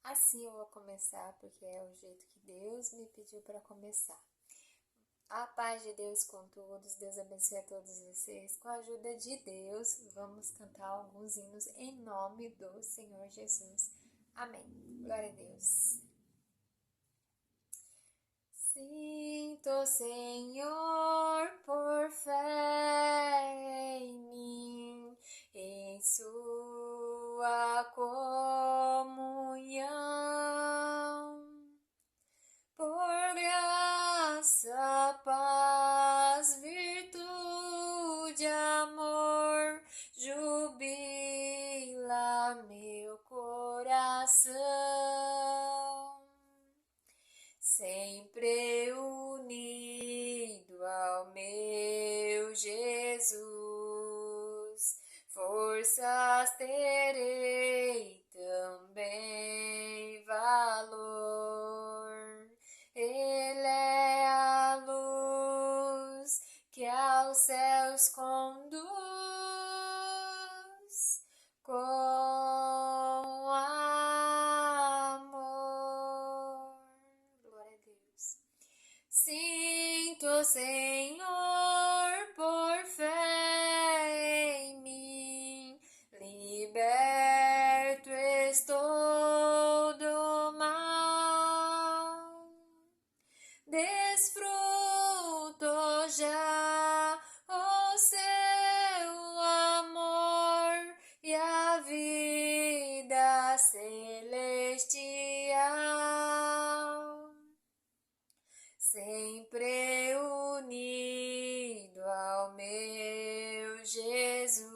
Assim eu vou começar porque é o jeito que Deus me pediu para começar. A paz de Deus com todos, Deus abençoe a todos vocês. Com a ajuda de Deus, vamos cantar alguns hinos em nome do Senhor Jesus. Amém. Glória a Deus. Sinto, Senhor, por fé em mim, em sua comunhão, por graça, paz, virtude, amor, jubila meu coração. Sempre unido ao meu Jesus, forças terei também valor. Ele é a luz que aos céus conduz, com Sinto, Senhor, por fé em mim, liberto estou do mal. Desfruto já o seu amor e a vida celestial. Sempre unido ao meu Jesus,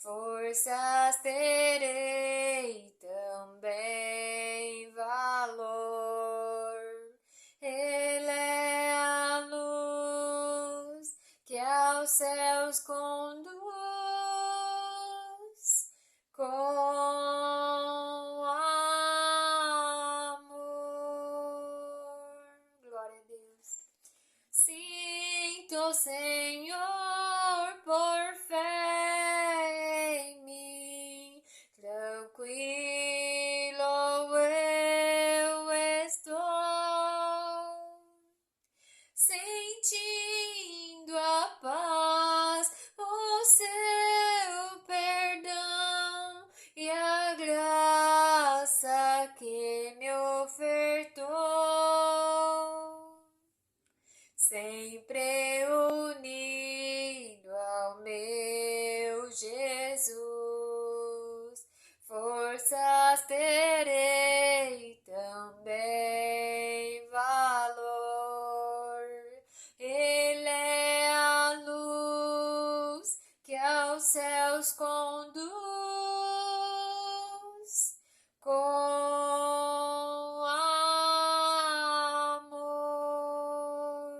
forças terei também valor. Ele é a luz que aos céus conduz, com Sinto, Senhor, por fé em mim, tranquilo eu estou, sentindo a paz, o seu perdão e a graça que me ofertou. Sempre unido ao meu Jesus, forças terei também valor. Ele é a luz que aos céus conduz, com amor.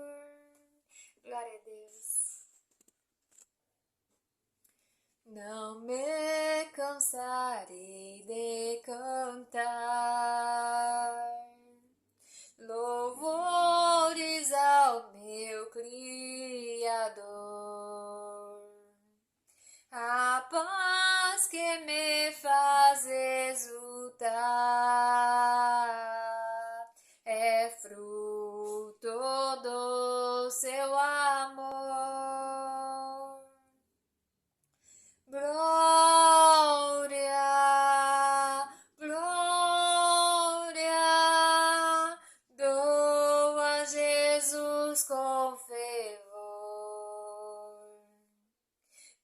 Glória a Deus. Não me cansarei de cantar louvores ao meu Criador. A paz que me faz exultar é fruto do seu amor. Glória, glória, dou a Jesus com fervor.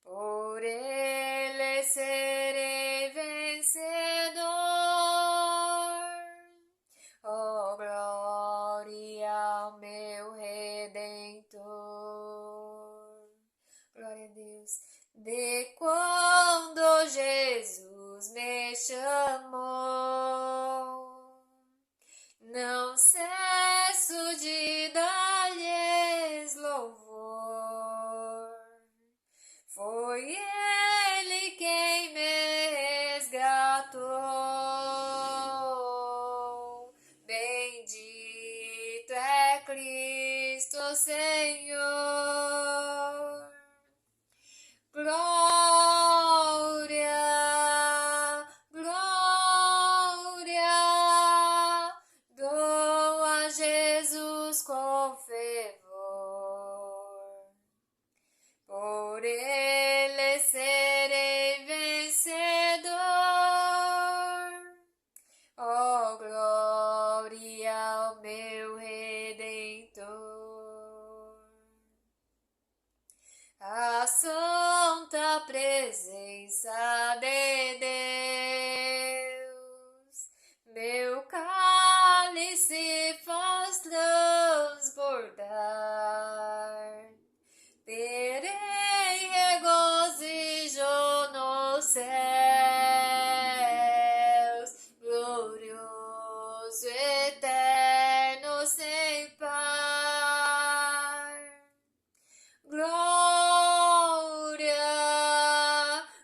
Por ele serei vencedor. Oh, glória ao meu Redentor. Glória a Deus. De quando Jesus me chamou, não cesso de dar-lhes louvor. Foi ele quem me resgatou. Bendito é Cristo Senhor. Glória, glória. por ele serei vencedor. Oh, glória ao meu Redentor. A santa presença de Deus, meu cálice faz transbordar. Terei regozijo nos céus, glorioso, eterno, sem par. Glória,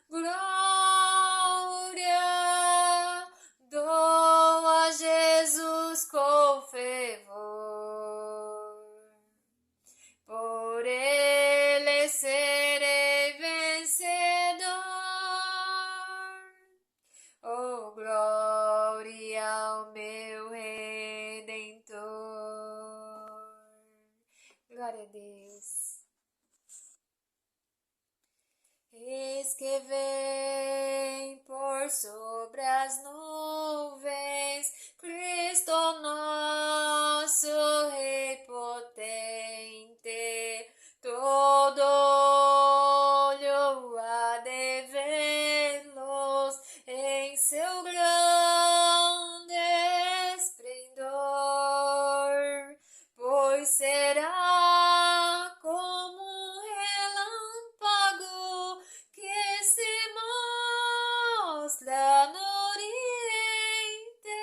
glória, dou a Jesus com fervor. Por ele serei vencedor. Oh, glória ao meu Redentor. Glória a Deus. Eis que vem por sobre as nuvens, Cristo nosso Rei potente, todo olho há de vê-los em seu grande esplendor, pois será como um relâmpago que se mostra no Oriente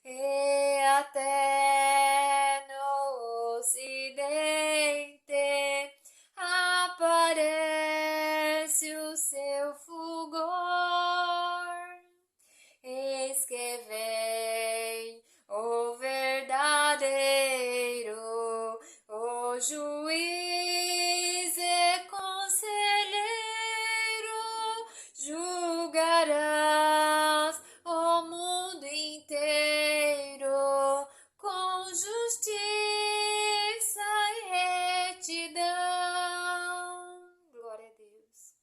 e até no Ocidente aparece o seu fulgor. Eis que vem o verdadeiro, o juiz e conselheiro, julgarás o mundo inteiro com justiça e retidão. Glória a Deus.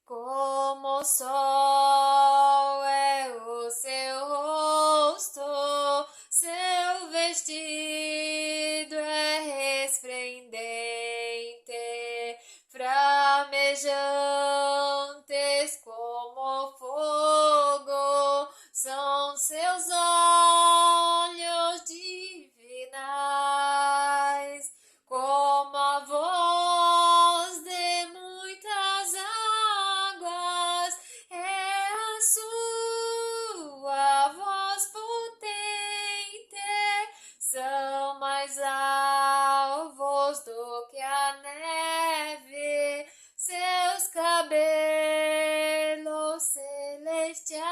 Como o sol é o seu rosto, seu vestido é resplendente, flamejantes como fogo são seus olhos divinais, como a voz de muitas águas é a sua voz potente, são mais alvos do que a neve seus cabelos celestiais.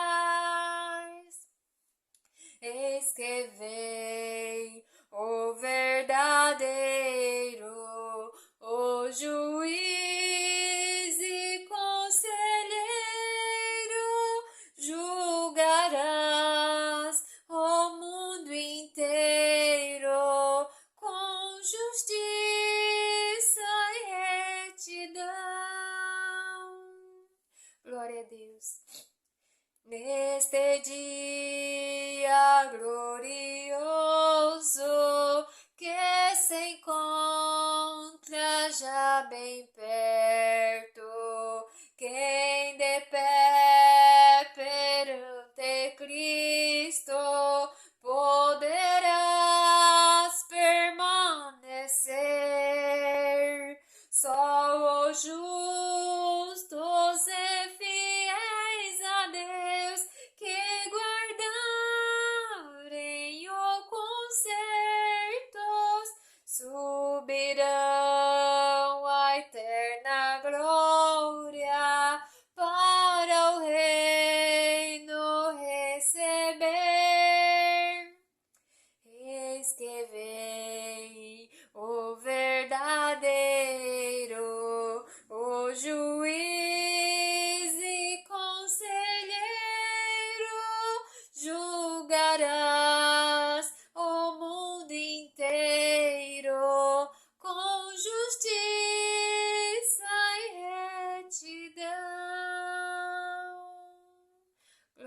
Eis que vem o verdadeiro, o juiz e conselheiro, julgarás o mundo inteiro com justiça e retidão. Glória a Deus. Neste dia glorioso que se encontra já bem perto, quem de pé perante Cristo poderás permanecer. Só os justos e fiéis a Deus que guardarem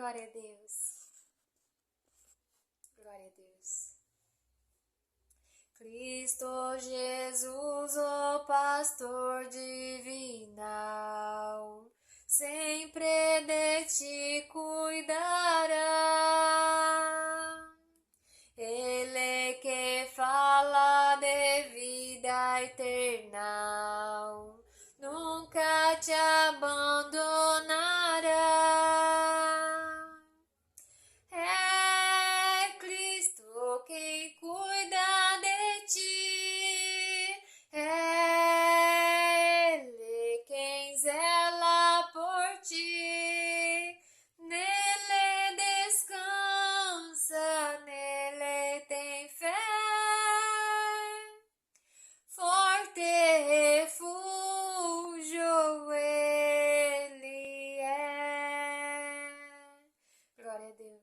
Glória a Deus. Glória a Deus. Cristo Jesus, o pastor divinal, sempre de ti cuidará. Ele que fala de vida eternal, nunca te abandonará. É Cristo quem cuida de ti, é Ele quem zela por ti, nele descansa, nele tem fé, forte refúgio Ele é. Glória a Deus.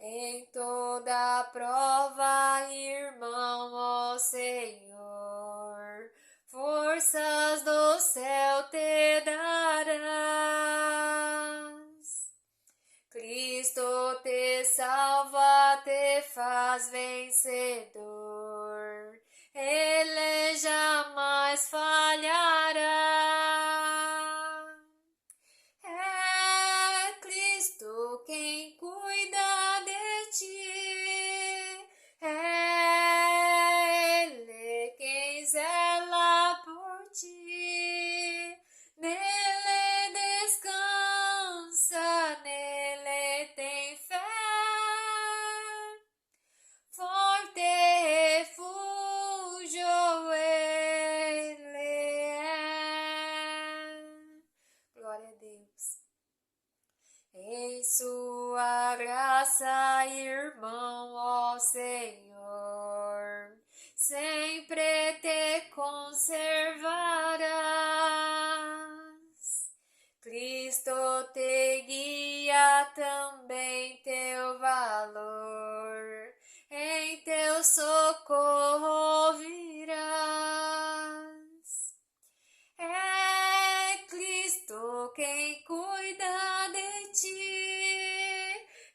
Em toda prova, irmão, ó Senhor, forças do céu te darás. Cristo te salva, te faz vencedor, Ele jamais falhará. É Cristo quem cuida de ti, é Ele quem zela por ti, nele descansa, nele tem fé, forte refúgio Ele é. Glória a Deus. Em sua graça, irmão, ó Senhor, sempre te conservarás. Cristo te guia, também teu valor, em teu socorro virás. É Cristo quem cuida de ti,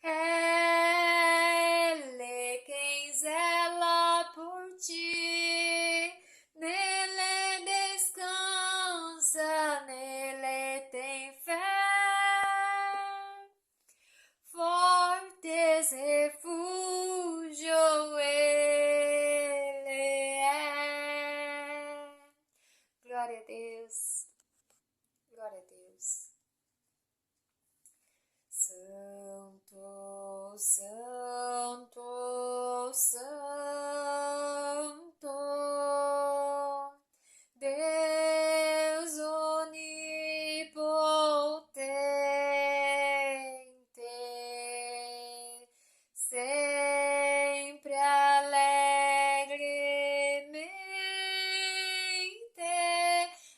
é Ele quem zela por ti, nele descansa, nele tem fé, fortes refúgio Ele é. Glória a Deus. Glória a Deus. Santo, santo, santo, Deus onipotente, sempre alegremente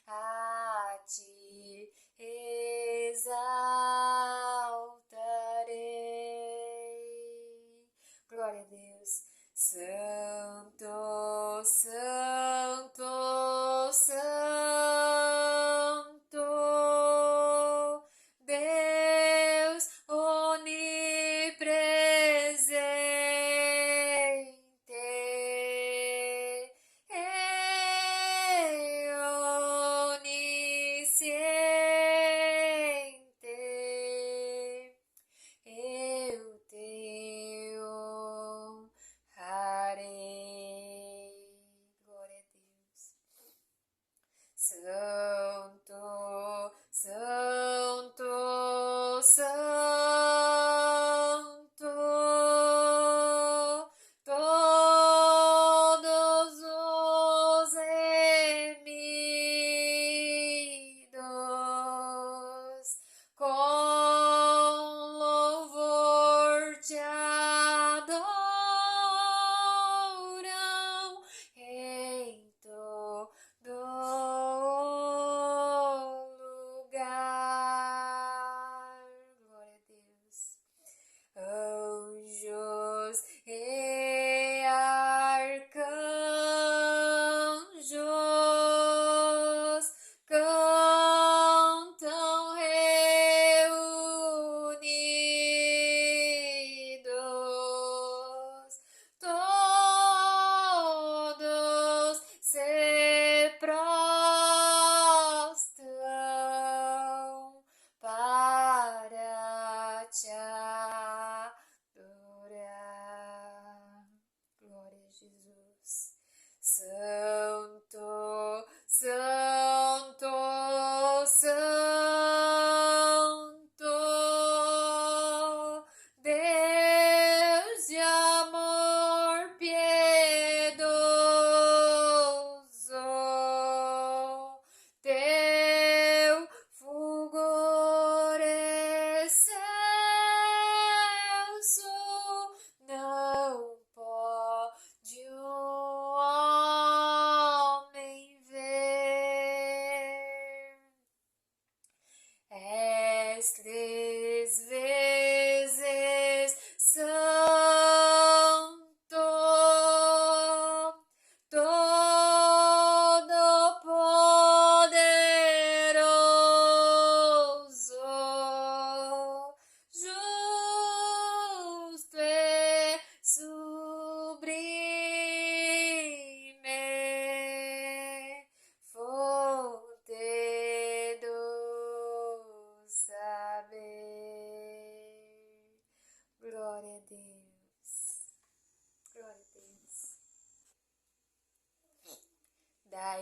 a ti exaltarei. Glória a Deus.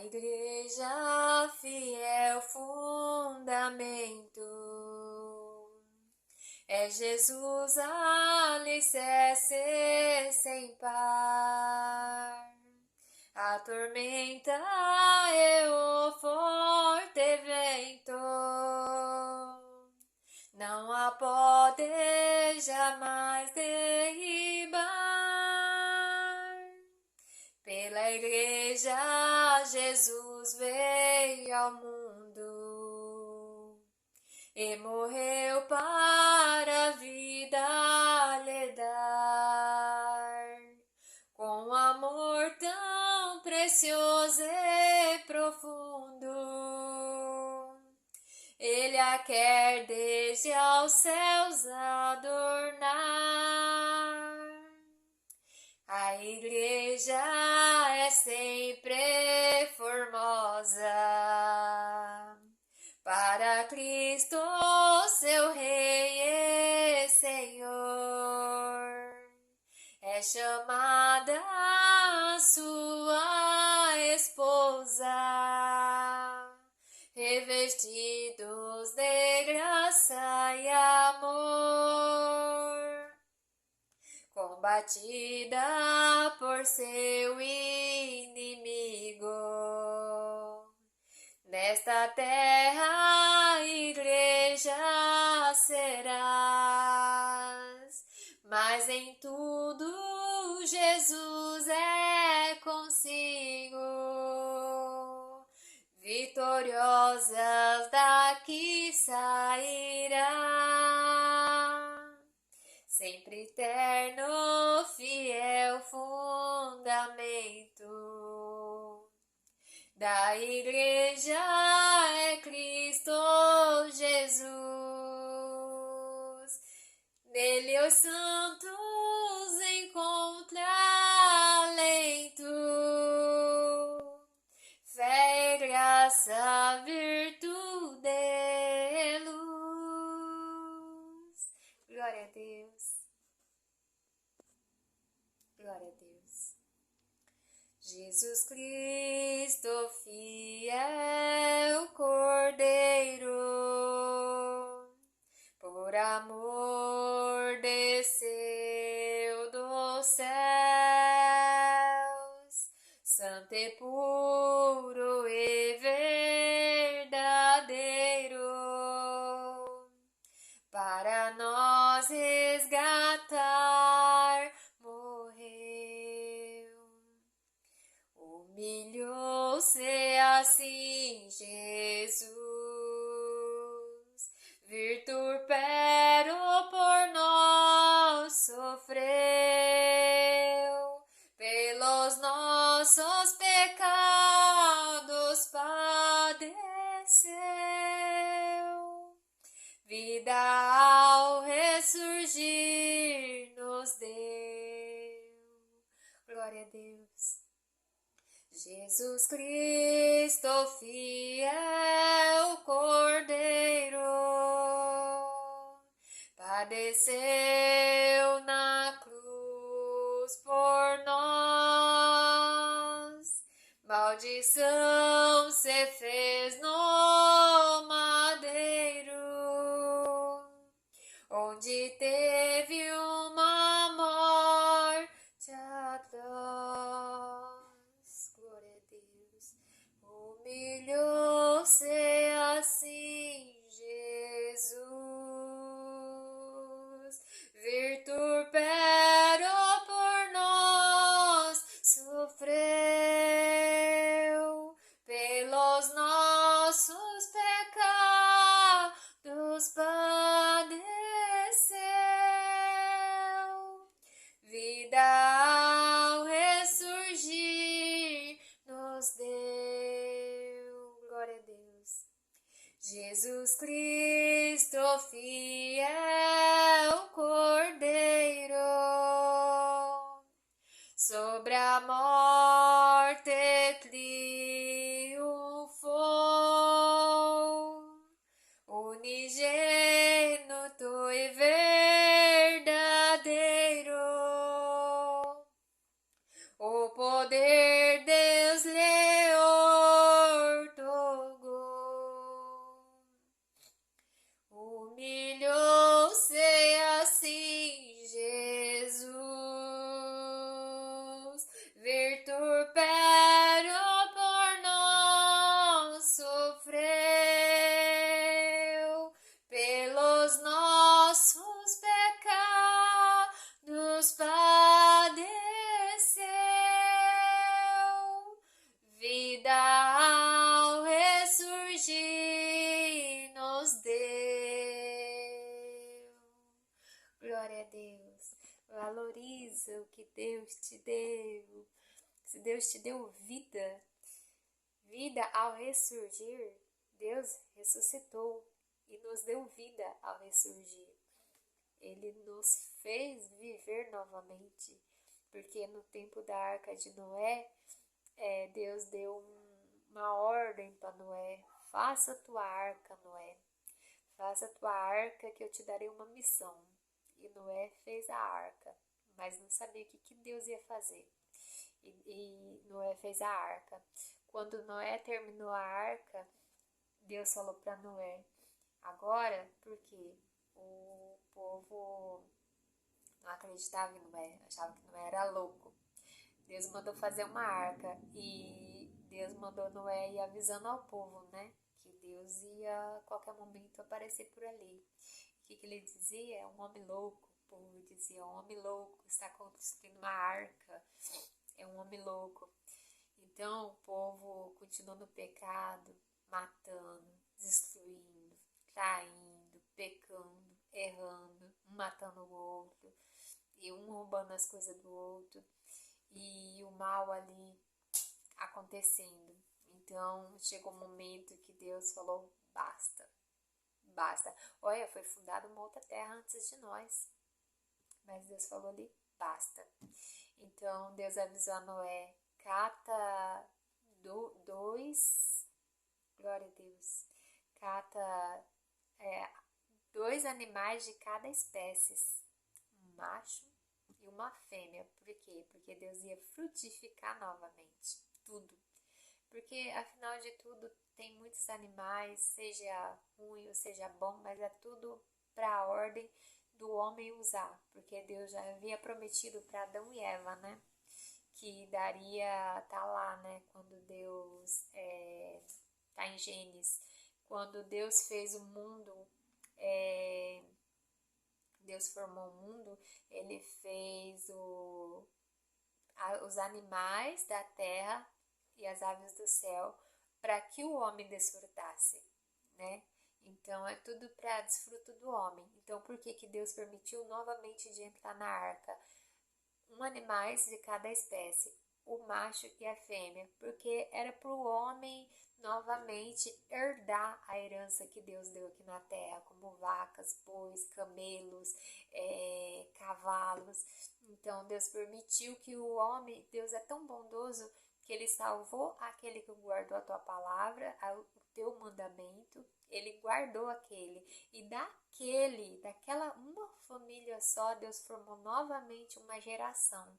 igreja fiel fundamento, é Jesus alicerce sem par. A tormenta e o forte vento não a pode jamais derribar. Pela igreja Jesus veio ao mundo e morreu para a vida lhe dar. Com amor tão precioso e profundo, Ele a quer desde aos céus adornar. A igreja é sempre formosa, para Cristo, seu Rei e Senhor. É chamada a sua esposa, revestidos de graça e amor, combatida por seu inimigo. Nesta terra a igreja serás, mas em tudo Jesus é consigo. Vitoriosas daqui sairá, sempre eterno, fiel fundamento da igreja é Cristo Jesus. Nele os santos encontram alento, fé e graça, virtude e luz. Glória a Deus. Glória a Deus. Jesus Cristo, fiel Cordeiro, por amor desceu dos céus, santo e puro e verdadeiro, para nós resgatar morreu. Humilhou-se assim Jesus, vitupério por nós sofreu, pelos nossos pecados padeceu, vida ao ressurgir nos deu. Glória a Deus. Jesus Cristo, fiel Cordeiro, padeceu na cruz por nós, maldição se fez no madeiro, onde teve uma morte atroz. Glória a Deus. Humilhou-se assim Jesus, vitupério por nós sofreu, pelos nossos pecados padeceu, vida ao ressurgir nos deu. Glória a Deus. Jesus Cristo, fiel Cordeiro, sobre a morte triunfou, unigênito e verdadeiro, o poder Deus lhe Glória a Deus. Valoriza o que Deus te deu. Se Deus te deu vida, vida ao ressurgir, Deus ressuscitou e nos deu vida ao ressurgir. Ele nos fez viver novamente, porque no tempo da Arca de Noé, Deus deu uma ordem para Noé: faça a tua arca, Noé. Faça a tua arca que eu te darei uma missão. E Noé fez a arca, mas não sabia o que Deus ia fazer. E Noé fez a arca. Quando Noé terminou a arca, Deus falou para Noé: agora, porque o povo não acreditava em Noé, achava que Noé era louco. Deus mandou fazer uma arca e Deus mandou Noé ir avisando ao povo, né? Que Deus ia a qualquer momento aparecer por ali. O que ele dizia? É um homem louco. O povo dizia: um homem louco está construindo uma arca. É um homem louco. Então o povo continuou no pecado, matando, destruindo, traindo, pecando, errando, um matando o outro e um roubando as coisas do outro e o mal ali acontecendo. Então chegou um momento que Deus falou: basta, basta. Olha, foi fundada uma outra terra antes de nós, mas Deus falou ali: basta. Então Deus avisou a Noé: cata glória a Deus, cata 2 animais de cada espécie, um macho e uma fêmea. Por quê? Porque Deus ia frutificar novamente tudo. Porque afinal de tudo tem muitos animais, seja ruim ou seja bom, mas é tudo para a ordem do homem usar, porque Deus já havia prometido para Adão e Eva, né? Que daria, tá lá, né? Quando Deus, tá em Gênesis, quando Deus fez o mundo, Deus formou o mundo, ele fez os animais da terra e as aves do céu para que o homem desfrutasse, né? Então é tudo para desfruto do homem. Então por que Deus permitiu novamente de entrar na arca? Um animais de cada espécie, o macho e a fêmea, porque era para o homem novamente herdar a herança que Deus deu aqui na terra, como vacas, bois, camelos, cavalos. Então Deus permitiu que o homem, Deus é tão bondoso que ele salvou aquele que guardou a tua palavra, o teu mandamento, ele guardou aquele. E daquela uma família só, Deus formou novamente uma geração.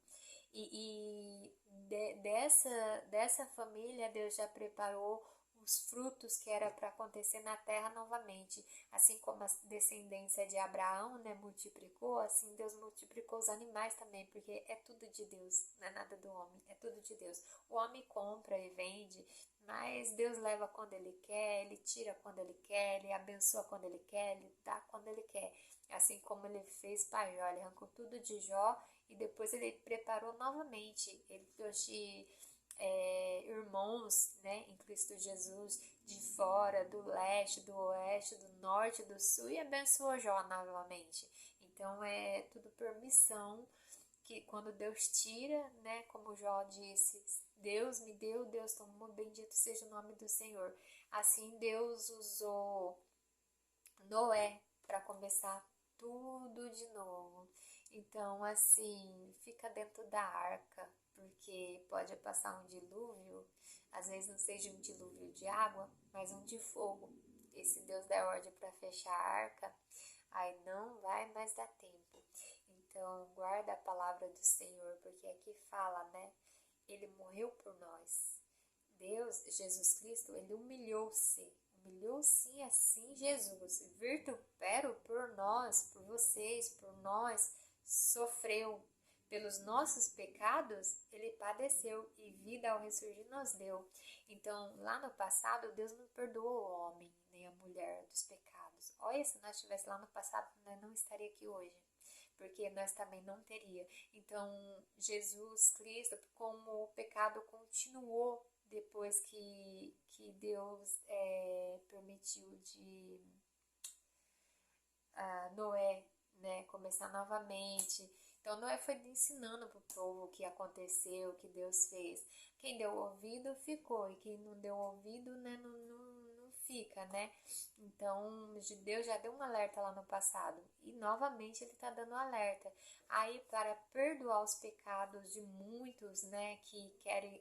Dessa família, Deus já preparou os frutos que era para acontecer na terra novamente. Assim como a descendência de Abraão, né, multiplicou, assim Deus multiplicou os animais também, porque é tudo de Deus, não é nada do homem, é tudo de Deus. O homem compra e vende, mas Deus leva quando Ele quer, Ele tira quando Ele quer, Ele abençoa quando Ele quer, Ele dá quando Ele quer. Assim como Ele fez para Jó, Ele arrancou tudo de Jó e depois Ele preparou novamente. Ele trouxe irmãos, né, em Cristo Jesus, de fora, do leste, do oeste, do norte, do sul, e abençoou Jó novamente. Então é tudo permissão, que quando Deus tira, né, como Jó disse, Deus me deu, Deus tomou, bendito seja o nome do Senhor. Assim Deus usou Noé para começar tudo de novo. Então, assim, fica dentro da arca, porque pode passar um dilúvio, às vezes não seja um dilúvio de água, mas um de fogo. E se Deus der ordem para fechar a arca, aí não vai mais dar tempo. Então, guarda a palavra do Senhor, porque aqui fala, né? Ele morreu por nós. Deus, Jesus Cristo, ele humilhou-se assim Jesus, vitupero por nós, por vocês, por nós, sofreu pelos nossos pecados, ele padeceu e vida ao ressurgir nos deu. Então, lá no passado, Deus não perdoou o homem nem a mulher dos pecados. Olha, se nós estivéssemos lá no passado, nós não estaria aqui hoje, porque nós também não teria. Então, Jesus Cristo, como o pecado continuou depois que Deus permitiu de Noé, né, começar começar novamente. Então Noé foi ensinando para o povo o que aconteceu, o que Deus fez. Quem deu ouvido ficou, e quem não deu ouvido, né, não fica, né? Então Deus já deu um alerta lá no passado e novamente ele está dando alerta. Aí, para perdoar os pecados de muitos, né, que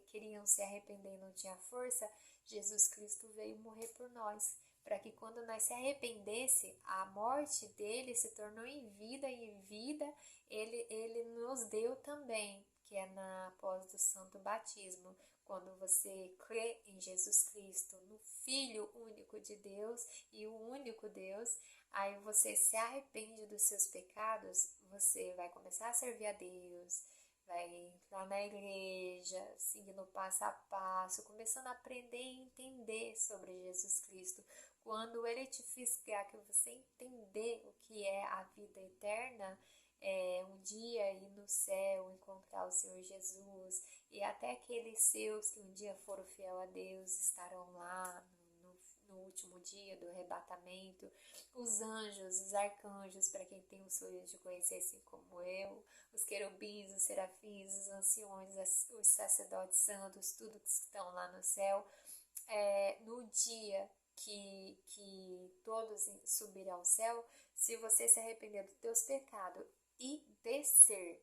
queriam se arrepender e não tinha força, Jesus Cristo veio morrer por nós, para que quando nós se arrependesse, a morte dele se tornou em vida, e em vida ele nos deu também, que é após do santo batismo. Quando você crê em Jesus Cristo, no Filho único de Deus e o único Deus, aí você se arrepende dos seus pecados, você vai começar a servir a Deus, vai entrar na igreja, seguindo passo a passo, começando a aprender e entender sobre Jesus Cristo. Quando ele te fizer que você entender o que é a vida eterna, um dia ir no céu, encontrar o Senhor Jesus, e até aqueles seus que um dia foram fiel a Deus estarão lá no último dia do arrebatamento, os anjos, os arcanjos, para quem tem o sonho de conhecer assim como eu, os querubins, os serafins, os anciões, os sacerdotes santos, tudo que estão lá no céu, no dia que todos subirão ao céu, se você se arrepender dos teus pecados e descer,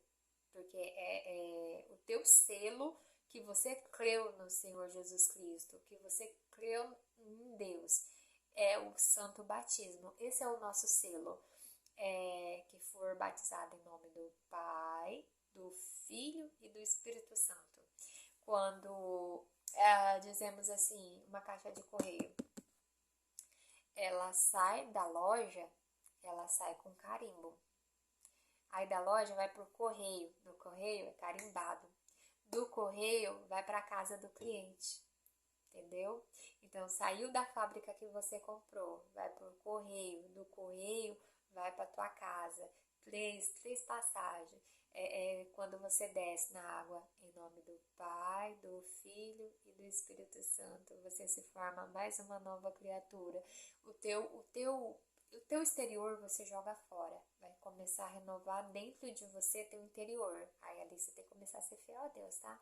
porque é o teu selo que você creu no Senhor Jesus Cristo, que você creu em Deus, é o santo batismo. Esse é o nosso selo, que for batizado em nome do Pai, do Filho e do Espírito Santo. Quando dizemos assim, uma caixa de correio, ela sai da loja, ela sai com carimbo. Aí da loja vai pro correio, do correio é carimbado. Do correio vai para a casa do cliente, entendeu? Então saiu da fábrica que você comprou, vai pro correio, do correio vai para tua casa. Três passagens. Quando você desce na água, em nome do Pai, do Filho e do Espírito Santo, você se forma mais uma nova criatura. O teu exterior você joga fora, vai começar a renovar dentro de você teu interior. Aí ali você tem que começar a ser fiel a Deus, tá?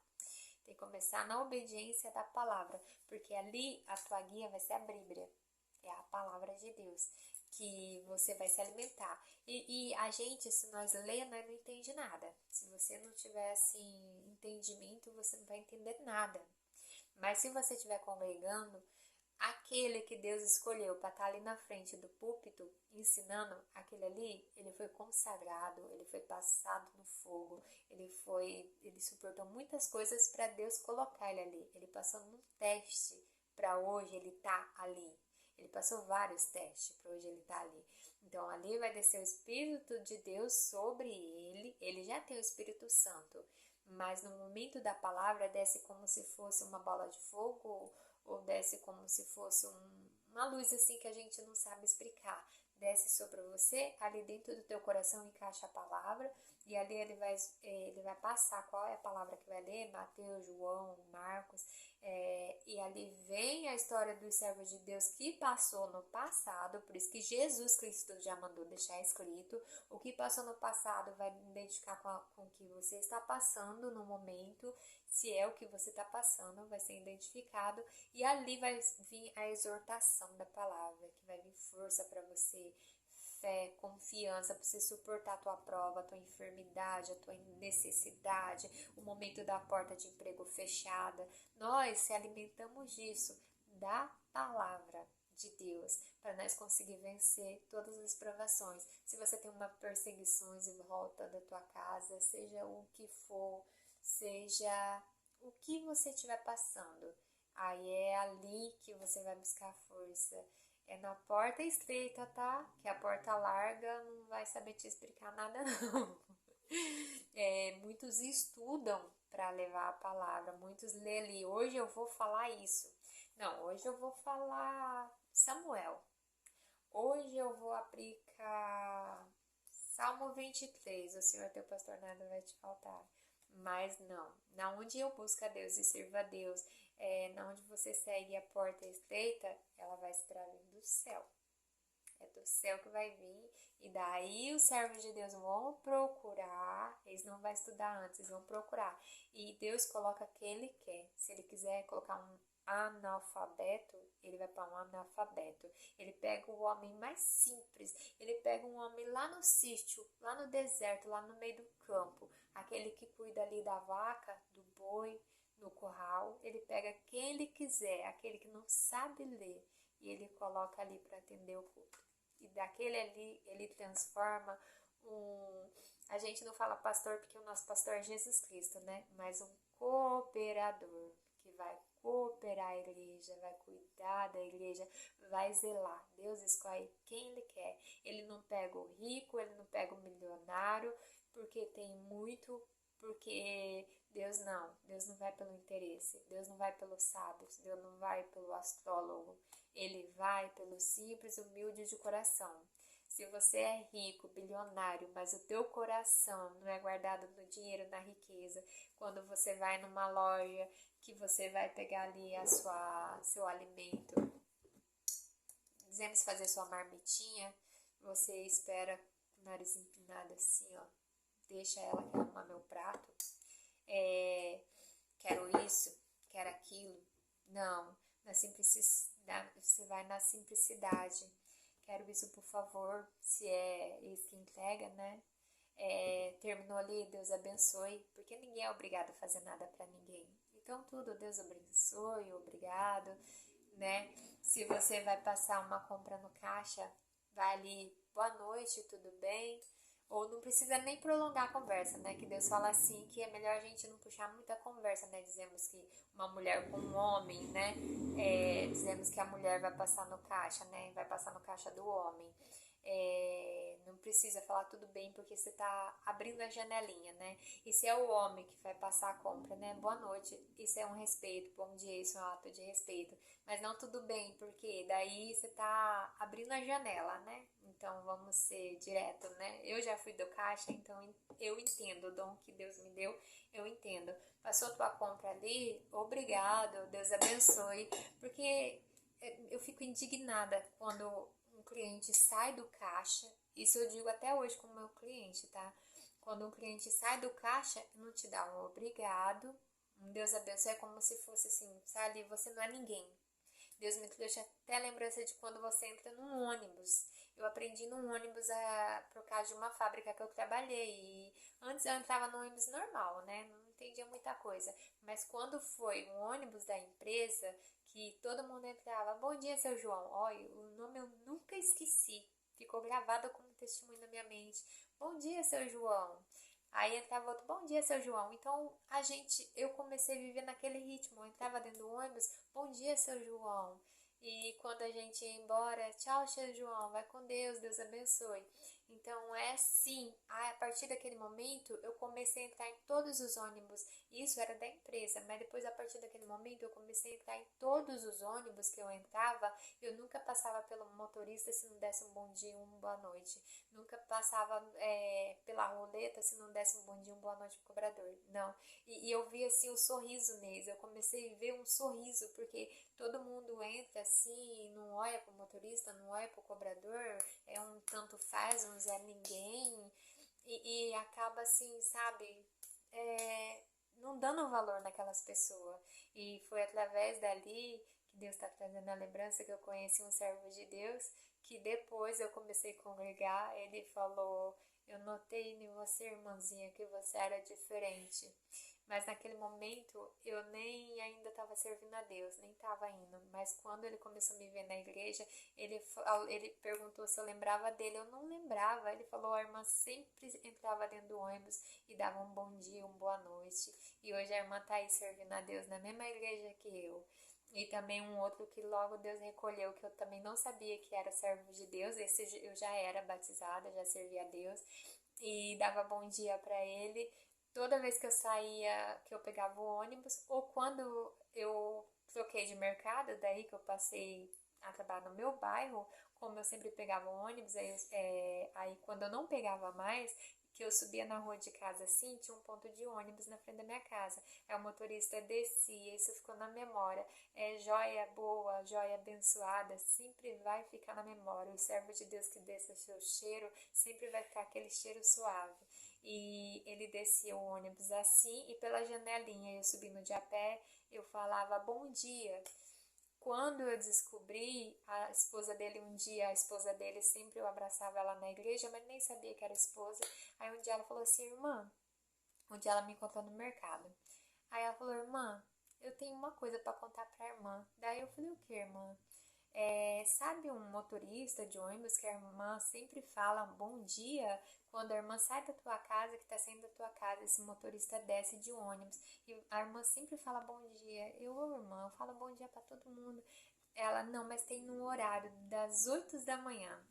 Tem que começar na obediência da palavra, porque ali a tua guia vai ser a Bíblia, é a palavra de Deus, que você vai se alimentar. E a gente, se nós ler, nós não entende nada. Se você não tiver assim entendimento, você não vai entender nada. Mas se você estiver congregando, aquele que Deus escolheu para estar ali na frente do púlpito, ensinando, aquele ali, ele foi consagrado, ele foi passado no fogo, ele suportou muitas coisas para Deus colocar ele ali. Ele passou num teste para hoje ele estar ali. Ele passou vários testes para hoje ele estar ali. Então ali vai descer o Espírito de Deus sobre ele. Ele já tem o Espírito Santo, mas no momento da palavra desce como se fosse uma bola de fogo, ou desce como se fosse uma luz assim que a gente não sabe explicar. Desce sobre você, ali dentro do teu coração encaixa a palavra, e ali ele vai passar qual é a palavra que vai ler, Mateus, João, Marcos, e ali vem a história dos servos de Deus que passou no passado, por isso que Jesus Cristo já mandou deixar escrito. O que passou no passado vai identificar com o que você está passando no momento, se é o que você está passando, vai ser identificado, e ali vai vir a exortação da palavra, que vai vir força para você, fé, confiança para você suportar a tua prova, a tua enfermidade, a tua necessidade, o momento da porta de emprego fechada. Nós se alimentamos disso, da palavra de Deus, para nós conseguir vencer todas as provações. Se você tem uma perseguição em volta da tua casa, seja o que for, seja o que você estiver passando, aí é ali que você vai buscar força. É na porta estreita, tá? Que a porta larga não vai saber te explicar nada, não. Muitos estudam para levar a palavra, muitos lêem ali. Hoje eu vou falar isso. Não, hoje eu vou falar Samuel. Hoje eu vou aplicar Salmo 23. O Senhor teu pastor nada vai te faltar. Mas não, na onde eu busco a Deus e sirvo a Deus, na onde você segue a porta estreita, ela vai esperar vir do céu. é do céu que vai vir. E daí os servos de Deus vão procurar, eles não vão estudar antes, eles vão procurar. E Deus coloca quem Ele quer. Se Ele quiser colocar um analfabeto, Ele vai para um analfabeto. Ele pega o homem mais simples, Ele pega um homem lá no sítio, lá no deserto, lá no meio do campo, aquele que cuida ali da vaca, do boi, no curral. Ele pega quem Ele quiser, aquele que não sabe ler, e Ele coloca ali para atender o culto. E daquele ali, Ele transforma a gente não fala pastor porque o nosso pastor é Jesus Cristo, né? Mas um cooperador que vai cooperar a igreja, vai cuidar da igreja, vai zelar. Deus escolhe quem Ele quer. Ele não pega o rico, Ele não pega o milionário, porque tem muito, porque Deus não vai pelo interesse, Deus não vai pelos sábios, Deus não vai pelo astrólogo, Ele vai pelo simples, humilde de coração. Se você é rico, bilionário, mas o teu coração não é guardado no dinheiro, na riqueza, quando você vai numa loja, que você vai pegar ali seu alimento, dizemos fazer sua marmitinha, você espera com o nariz empinado assim, ó, deixa ela, quero arrumar meu prato, quero isso, quero aquilo. Não, na simplicidade, você vai na simplicidade. Quero isso, por favor, se é isso que entrega, né? Terminou ali, Deus abençoe, porque ninguém é obrigado a fazer nada para ninguém. Então tudo, Deus abençoe, obrigado, né? Se você vai passar uma compra no caixa, vai ali, boa noite, tudo bem? Ou não precisa nem prolongar a conversa, né? Que Deus fala assim, que é melhor a gente não puxar muita conversa, né? Dizemos que uma mulher com um homem, né? Dizemos que a mulher vai passar no caixa, né? Vai passar no caixa do homem. Não precisa falar tudo bem porque você tá abrindo a janelinha, né? E se é o homem que vai passar a compra, né? Boa noite, isso é um respeito, bom dia, isso é um ato de respeito. Mas não tudo bem, porque daí você tá abrindo a janela, né? Então vamos ser direto, né? Eu já fui do caixa, então eu entendo o dom que Deus me deu, eu entendo. Passou tua compra ali, obrigado, Deus abençoe, porque eu fico indignada quando um cliente sai do caixa, isso eu digo até hoje com o meu cliente, tá? Quando um cliente sai do caixa, não te dá um obrigado, um Deus abençoe, é como se fosse assim, sabe? Você não é ninguém. Deus me deixa até lembrança de quando você entra num ônibus. Eu aprendi num ônibus por causa de uma fábrica que eu trabalhei. E antes eu entrava no ônibus normal, né? Não entendia muita coisa. Mas quando foi um ônibus da empresa, que todo mundo entrava, bom dia, seu João. Olha, o nome eu nunca esqueci. Ficou gravado como testemunho na minha mente. Bom dia, seu João. Aí entrava outro, bom dia, seu João. Então, eu comecei a viver naquele ritmo. Eu entrava dentro do ônibus, bom dia, seu João. E quando a gente ia embora, tchau, seu João, vai com Deus, Deus abençoe. Então, é assim, a partir daquele momento, eu comecei a entrar em todos os ônibus. Isso era da empresa, mas depois, a partir daquele momento, eu comecei a entrar em todos os ônibus que eu entrava. Eu nunca passava pelo motorista se não desse um bom dia, uma boa noite. Nunca passava pela roleta se não desse um bom dia, uma boa noite pro cobrador. Não. E eu vi assim o sorriso neles. Eu comecei a ver um sorriso, porque todo mundo entra assim, não olha pro motorista, não olha pro cobrador, é um tanto faz, um Zé Ninguém, e acaba assim, sabe, não dando valor naquelas pessoas. E foi através dali que Deus está trazendo a lembrança que eu conheci um servo de Deus, que depois eu comecei a congregar, ele falou, eu notei em você, irmãzinha, que você era diferente. Mas naquele momento eu nem ainda estava servindo a Deus, nem estava indo. Mas quando ele começou a me ver na igreja, ele perguntou se eu lembrava dele. Eu não lembrava. Ele falou, a irmã sempre entrava dentro do ônibus e dava um bom dia, uma boa noite. E hoje a irmã está aí servindo a Deus na mesma igreja que eu. E também um outro que logo Deus recolheu, que eu também não sabia que era servo de Deus. Esse eu já era batizada, já servia a Deus. E dava bom dia para ele toda vez que eu saía, que eu pegava o ônibus, ou quando eu troquei de mercado, daí que eu passei a trabalhar no meu bairro, como eu sempre pegava o ônibus, aí quando eu não pegava mais, que eu subia na rua de casa assim, tinha um ponto de ônibus na frente da minha casa. Aí o motorista descia, isso ficou na memória. É joia boa, joia abençoada, sempre vai ficar na memória. O servo de Deus que desce o seu cheiro, sempre vai ficar aquele cheiro suave. E ele descia o ônibus assim, e pela janelinha eu subindo de a pé, eu falava bom dia. Quando eu descobri, a esposa dele, um dia, a esposa dele, sempre eu abraçava ela na igreja, mas nem sabia que era esposa. Aí um dia ela falou assim, irmã, um dia ela me encontrou no mercado. Aí ela falou, irmã, eu tenho uma coisa para contar pra irmã. Daí eu falei, o que, irmã? Sabe um motorista de ônibus que a irmã sempre fala bom dia? Quando a irmã sai da tua casa, que está saindo da tua casa, esse motorista desce de ônibus. E a irmã sempre fala bom dia. Irmã, eu falo bom dia para todo mundo. Ela, não, mas tem no horário das 8 da manhã.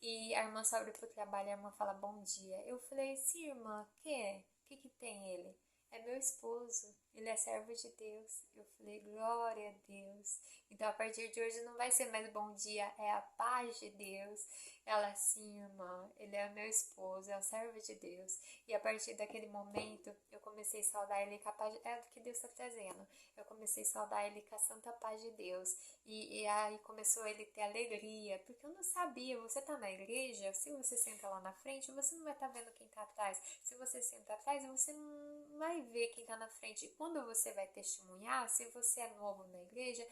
E a irmã sobe pro trabalho e a irmã fala bom dia. Eu falei, sim, irmã, que é? O que tem ele? É meu esposo, ele é servo de Deus. Eu falei, glória a Deus. Então, a partir de hoje não vai ser mais bom dia, é a paz de Deus. Ela, sim, irmã, ele é meu esposo, é o servo de Deus. E a partir daquele momento, eu comecei a saudar ele com a paz, é do que Deus está trazendo. Eu comecei a saudar ele com a santa paz de Deus. E aí começou ele a ter alegria, porque eu não sabia, você tá na igreja, se você senta lá na frente, você não vai estar vendo quem tá atrás. Se você senta atrás, você não vai ver quem tá na frente. E quando você vai testemunhar, se você é novo na igreja,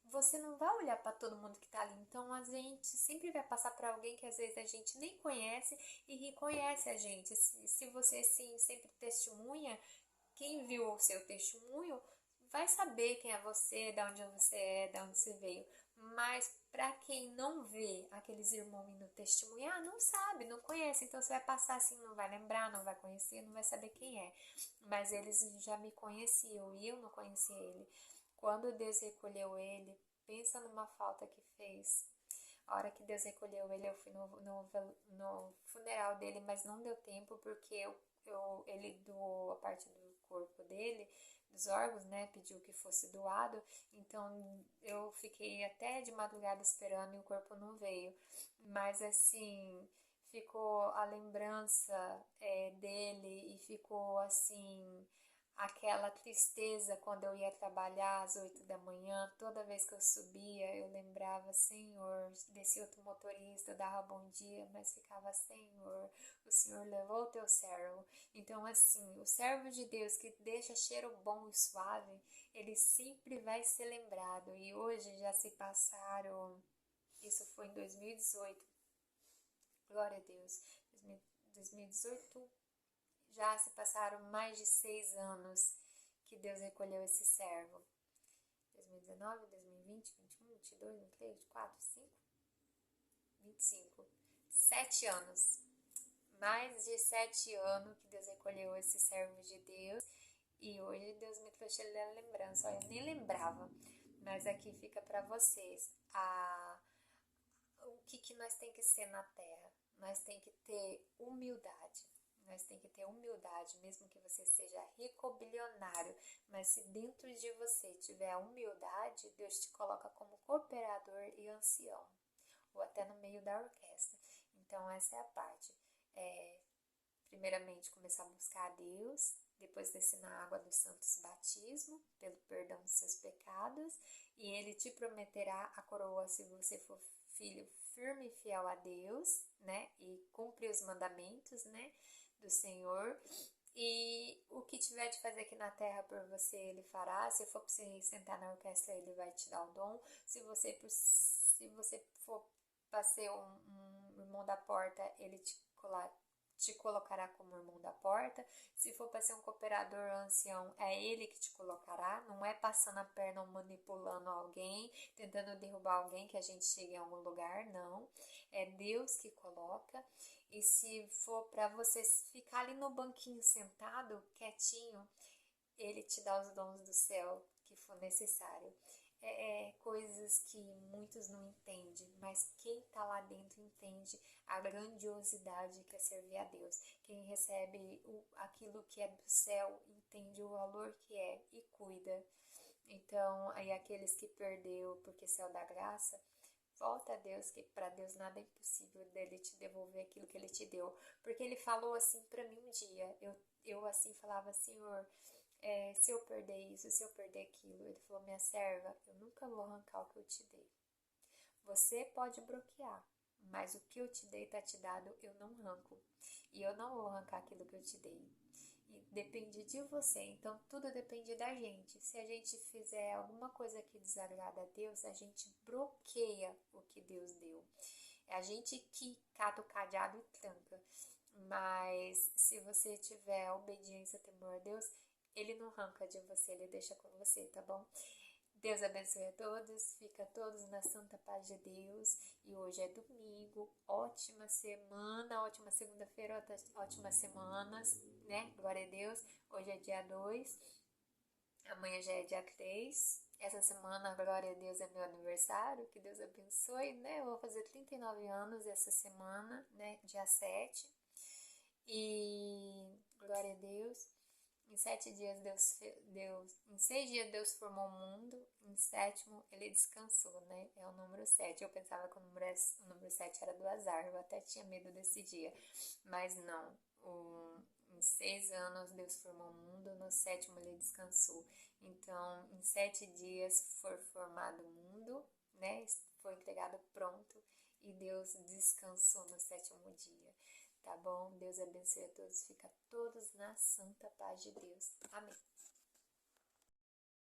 você não vai olhar para todo mundo que tá ali. Então a gente sempre vai passar para alguém que às vezes a gente nem conhece e reconhece a gente. Se você sim sempre testemunha, quem viu o seu testemunho vai saber quem é você, de onde você é, de onde você veio. Mas para quem não vê aqueles irmãos indo testemunhar, não sabe, não conhece. Então você vai passar assim, não vai lembrar, não vai conhecer, não vai saber quem é. Mas eles já me conheciam e eu não conhecia ele. Quando Deus recolheu ele, pensa numa falta que fez. A hora que Deus recolheu ele, eu fui no funeral dele, mas não deu tempo porque ele doou a parte do corpo dele, dos órgãos, né? Pediu que fosse doado. Então eu fiquei até de madrugada esperando e o corpo não veio. Mas assim, ficou a lembrança dele e ficou assim aquela tristeza quando eu ia trabalhar às 8 da manhã, toda vez que eu subia, eu lembrava, Senhor, desse outro motorista, eu dava bom dia, mas ficava, Senhor, o Senhor levou o teu servo. Então, assim, o servo de Deus que deixa cheiro bom e suave, ele sempre vai ser lembrado. E hoje já se passaram, isso foi em 2018, glória a Deus, 2018, já se passaram mais de 6 anos que Deus recolheu esse servo. 2019, 2020, 21, 22, 23, 24, 5, 25. 7 anos. Mais de 7 anos que Deus recolheu esse servo de Deus. E hoje Deus me trouxe ele a lembrança. Olha, eu nem lembrava. Mas aqui fica para vocês. O que nós tem que ser na terra? Nós tem que ter humildade. Nós tem que ter humildade, mesmo que você seja rico ou bilionário, mas se dentro de você tiver a humildade, Deus te coloca como cooperador e ancião, ou até no meio da orquestra. Então essa é a parte. Primeiramente começar a buscar a Deus, depois descer na água dos santos batismo, pelo perdão dos seus pecados, e Ele te prometerá a coroa se você for filho firme e fiel a Deus, né, e cumpre os mandamentos, né, do Senhor. E o que tiver de fazer aqui na terra por você, Ele fará. Se for para você sentar na orquestra, Ele vai te dar o dom. Se você for para ser um irmão da porta, Ele te colocará como irmão da porta. Se for para ser um cooperador ancião, é ele que te colocará. Não é passando a perna ou manipulando alguém, tentando derrubar alguém que a gente chegue em algum lugar, não. É Deus que coloca. E se for para você ficar ali no banquinho sentado, quietinho, ele te dá os dons do céu que for necessário. Coisas que muitos não entendem, mas quem está lá dentro entende a grandiosidade que é servir a Deus. Quem recebe aquilo que é do céu entende o valor que é e cuida. Então, aí aqueles que perdeu porque céu da graça, Volta a Deus, que para Deus nada é impossível dele te devolver aquilo que ele te deu. Porque ele falou assim para mim um dia, eu assim falava, Senhor, se eu perder isso, se eu perder aquilo, ele falou, minha serva, eu nunca vou arrancar o que eu te dei. Você pode bloquear, mas o que eu te dei tá te dado, eu não arranco. E eu não vou arrancar aquilo que eu te dei. E depende de você, então tudo depende da gente. Se a gente fizer alguma coisa que desagrada a Deus, a gente bloqueia o que Deus deu. É a gente que cata o cadeado e tranca. Mas se você tiver obediência, temor a Deus, ele não arranca de você, ele deixa com você, tá bom? Deus abençoe a todos, fica todos na santa paz de Deus. E hoje é domingo, ótima semana, ótima segunda-feira, ótimas semanas, né? Glória a Deus. Hoje é dia 2, amanhã já é dia 3. Essa semana, glória a Deus, é meu aniversário, que Deus abençoe, né? Eu vou fazer 39 anos essa semana, né? Dia 7. E glória a Deus. Em 7 dias em 6 dias Deus formou o mundo, em 7º ele descansou, né? É o número 7. Eu pensava que o número 7 era do azar, eu até tinha medo desse dia, mas não. Em 6 anos Deus formou o mundo, no 7º ele descansou. Então, em 7 dias foi formado o mundo, né? Foi entregado pronto e Deus descansou no 7º dia. Tá bom? Deus abençoe a todos. Fica todos na santa paz de Deus. Amém.